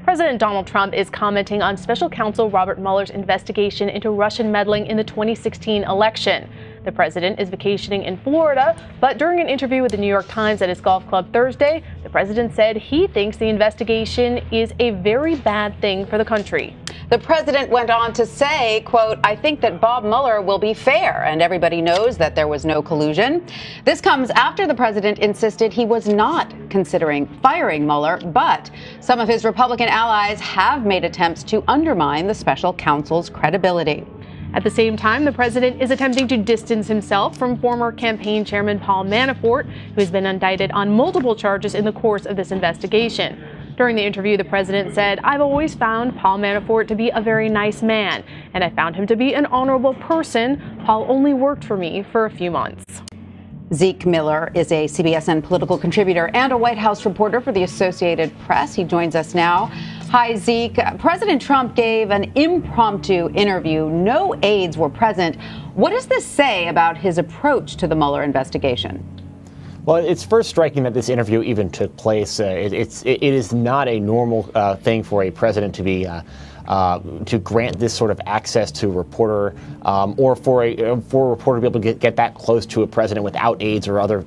President Donald Trump is commenting on Special Counsel Robert Mueller's investigation into Russian meddling in the 2016 election. The president is vacationing in Florida, but during an interview with the New York Times at his golf club Thursday, the president said he thinks the investigation is a very bad thing for the country. The president went on to say, quote, "I think that Bob Mueller will be fair, and everybody knows that there was no collusion." This comes after the president insisted he was not considering firing Mueller, but some of his Republican allies have made attempts to undermine the special counsel's credibility. At the same time, the president is attempting to distance himself from former campaign chairman Paul Manafort, who has been indicted on multiple charges in the course of this investigation. During the interview, the president said, "I've always found Paul Manafort to be a very nice man, and I found him to be an honorable person. Paul only worked for me for a few months." Zeke Miller is a CBSN political contributor and a White House reporter for the Associated Press. He joins us now. Hi, Zeke. President Trump gave an impromptu interview. No aides were present. What does this say about his approach to the Mueller investigation? Well, it's first striking that this interview even took place. It is not a normal thing for a president to be to grant this sort of access to a reporter, or for a reporter to be able to get that close to a president without aides or other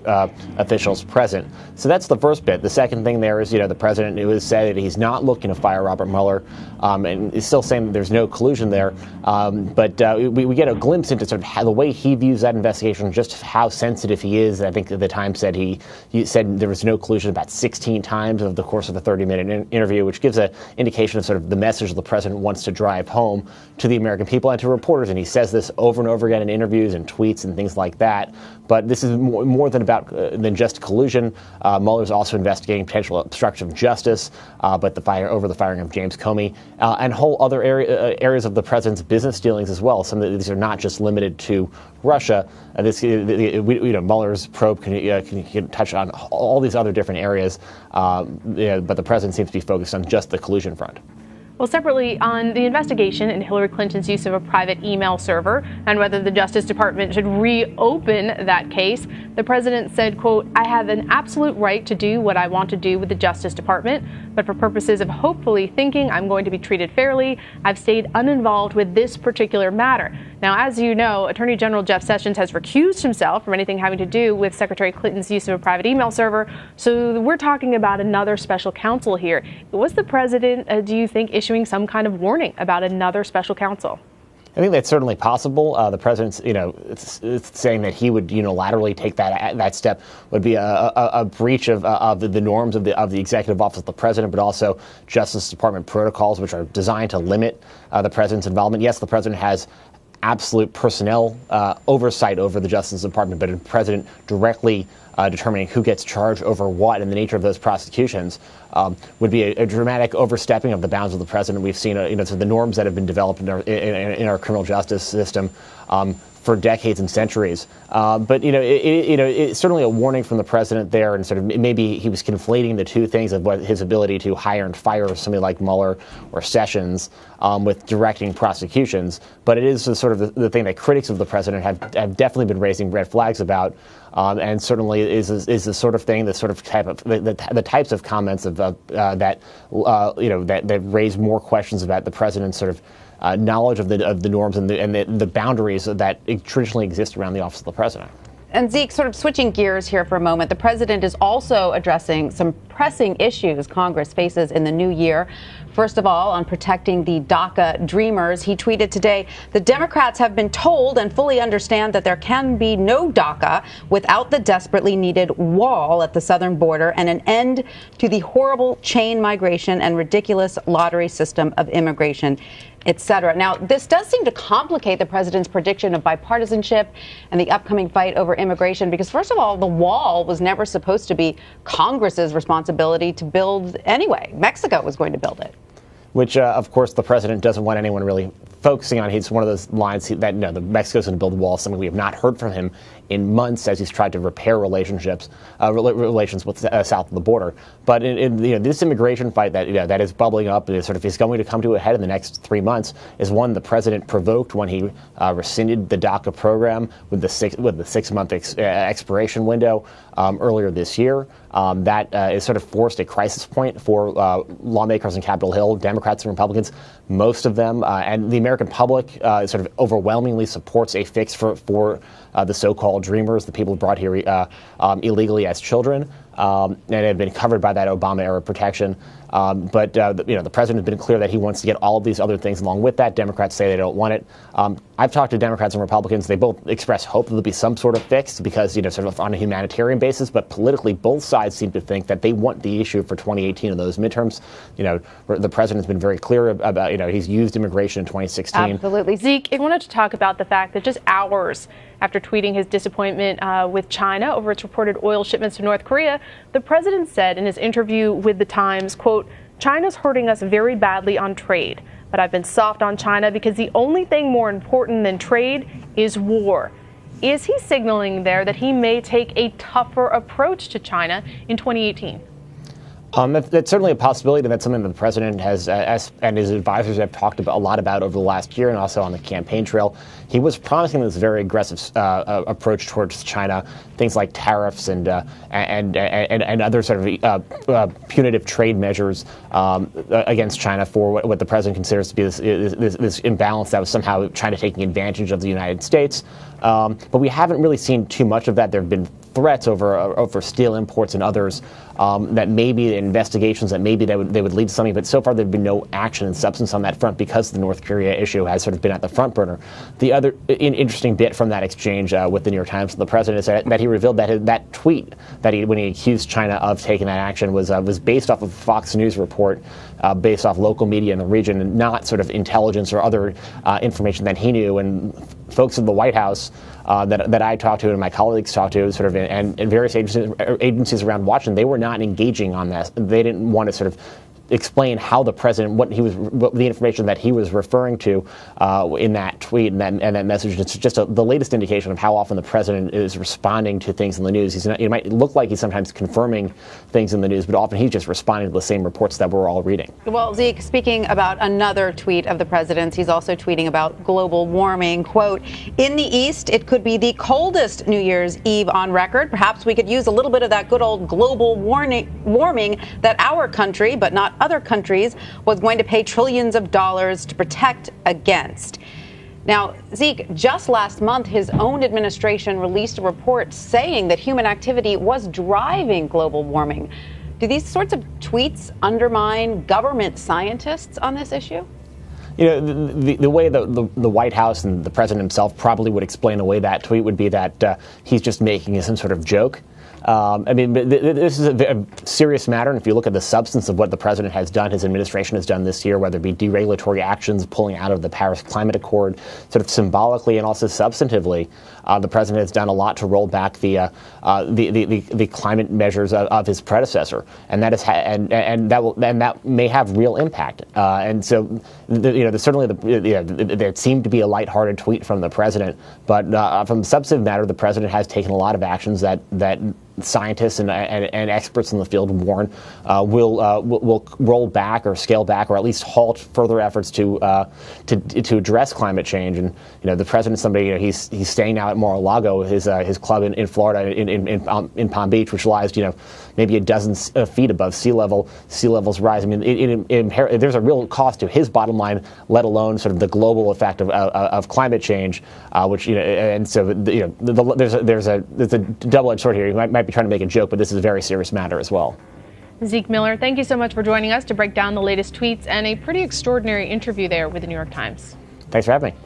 officials present. So that's the first bit. The second thing there is, the president who has said that he's not looking to fire Robert Mueller, and is still saying that there's no collusion there. But we get a glimpse into sort of how the way he views that investigation, just how sensitive he is. I think at the time said he said there was no collusion about 16 times over the course of the 30-minute interview, which gives an indication of sort of the message the president wants to drive home to the American people and to reporters. And he says this over and over again in interviews and tweets and things like that. But this is more than just collusion. Mueller's also investigating potential obstruction of justice, but over the firing of James Comey, and whole other areas of the president's business dealings as well. Some of these are not just limited to Russia. Mueller's probe can touch on all these other different areas, but the president seems to be focused on just the collusion front. Well, separately, on the investigation into Hillary Clinton's use of a private email server and whether the Justice Department should reopen that case, the president said, quote, "I have an absolute right to do what I want to do with the Justice Department, but for purposes of hopefully thinking I'm going to be treated fairly, I've stayed uninvolved with this particular matter." Now, as you know, Attorney General Jeff Sessions has recused himself from anything having to do with Secretary Clinton's use of a private email server. So we're talking about another special counsel here. Was the president, do you think, issuing some kind of warning about another special counsel? I think that's certainly possible. The president's, it's saying that he would unilaterally take that step would be a breach of the norms of the executive office of the president, but also Justice Department protocols, which are designed to limit the president's involvement. Yes, the president has absolute personnel oversight over the Justice Department, but a president directly determining who gets charged over what and the nature of those prosecutions would be a dramatic overstepping of the bounds of the president. We've seen, so the norms that have been developed in our criminal justice system for decades and centuries. But it's certainly a warning from the president there, and sort of maybe he was conflating the two things of what his ability to hire and fire somebody like Mueller or Sessions with directing prosecutions. But it is sort of the thing that critics of the president have definitely been raising red flags about, and certainly is the sort of thing, the sort of type of the types of comments of that raise more questions about the president's sort of knowledge of the norms and the boundaries that traditionally exist around the office of the president. And Zeke, sort of switching gears here for a moment, the president is also addressing some pressing issues Congress faces in the new year. First of all, on protecting the DACA dreamers, he tweeted today, "The Democrats have been told and fully understand that there can be no DACA without the desperately needed wall at the southern border and an end to the horrible chain migration and ridiculous lottery system of immigration," etc. Now, this does seem to complicate the president's prediction of bipartisanship and the upcoming fight over immigration, because, first of all, the wall was never supposed to be Congress's responsibility to build anyway. Mexico was going to build it. Which, of course, the president doesn't want anyone really focusing on. He's one of those lines that, the Mexico's going to build a wall, something we have not heard from him in months as he's tried to repair relations with south of the border. But in this immigration fight that is bubbling up and is going to come to a head in the next 3 months is one the president provoked when he rescinded the DACA program with the 6-month expiration window earlier this year. that is sort of forced a crisis point for lawmakers on Capitol Hill, Democrats and Republicans. Most of them and the American public sort of overwhelmingly supports a fix for the so-called dreamers, the people brought here illegally as children, and have been covered by that Obama-era protection. But the president has been clear that he wants to get all of these other things along with that. Democrats say they don't want it. I've talked to Democrats and Republicans. They both express hope that there'll be some sort of fix because, sort of on a humanitarian basis. But politically, both sides seem to think that they want the issue for 2018 and those midterms. The president's been very clear about, he's used immigration in 2016. Absolutely. Zeke, I wanted to talk about the fact that just hours after tweeting his disappointment with China over its reported oil shipments to North Korea, the president said in his interview with The Times, quote, "China's hurting us very badly on trade, but I've been soft on China because the only thing more important than trade is war." Is he signaling there that he may take a tougher approach to China in 2018? That's certainly a possibility, and that's something that the president has and his advisors have talked a lot about over the last year and also on the campaign trail. He was promising this very aggressive approach towards China, things like tariffs and other sort of punitive trade measures against China for what the president considers to be this imbalance that was somehow China taking advantage of the United States. But we haven't really seen too much of that. There have been threats over steel imports and others that maybe investigations that maybe they would lead to something, but so far there've been no action and substance on that front because the North Korea issue has sort of been at the front burner. The other interesting bit from that exchange with the New York Times and the president is that he revealed that that tweet that when he accused China of taking that action was based off of a Fox News report, based off local media in the region, and not sort of intelligence or other information that he knew. And folks in the White House that I talked to and my colleagues talked to, sort of, and various agencies around Washington, they were not engaging on this. They didn't want to sort of explain how the president, what the information that he was referring to in that tweet and that message. It's just the latest indication of how often the president is responding to things in the news. It might look like he's sometimes confirming things in the news, but often he's just responding to the same reports that we're all reading. Well, Zeke, speaking about another tweet of the president's, he's also tweeting about global warming. Quote, "In the East, it could be the coldest New Year's Eve on record. Perhaps we could use a little bit of that good old global warming that our country, but not other countries, was going to pay trillions of dollars to protect against." Now, Zeke, just last month, his own administration released a report saying that human activity was driving global warming. Do these sorts of tweets undermine government scientists on this issue? The way the White House and the president himself probably would explain away that tweet would be that he's just making some sort of joke. This is a serious matter, and if you look at the substance of what the president has done, his administration has done this year, whether it be deregulatory actions, pulling out of the Paris Climate Accord, sort of symbolically and also substantively, the president has done a lot to roll back the climate measures of his predecessor, and that may have real impact. And so, there seemed to be a lighthearted tweet from the president, but from the substantive matter, the president has taken a lot of actions that scientists and experts in the field warn will roll back or scale back or at least halt further efforts to address climate change. And the president's somebody, he's staying now at Mar-a-Lago, his club in Florida in Palm Beach, which lies maybe a dozen feet above sea level. Sea levels rise. I mean, there's a real cost to his bottom line, let alone sort of the global effect of climate change, which and so there's a double-edged sword here. You might be trying to make a joke, but this is a very serious matter as well. Zeke Miller, thank you so much for joining us to break down the latest tweets and a pretty extraordinary interview there with the New York Times. Thanks for having me.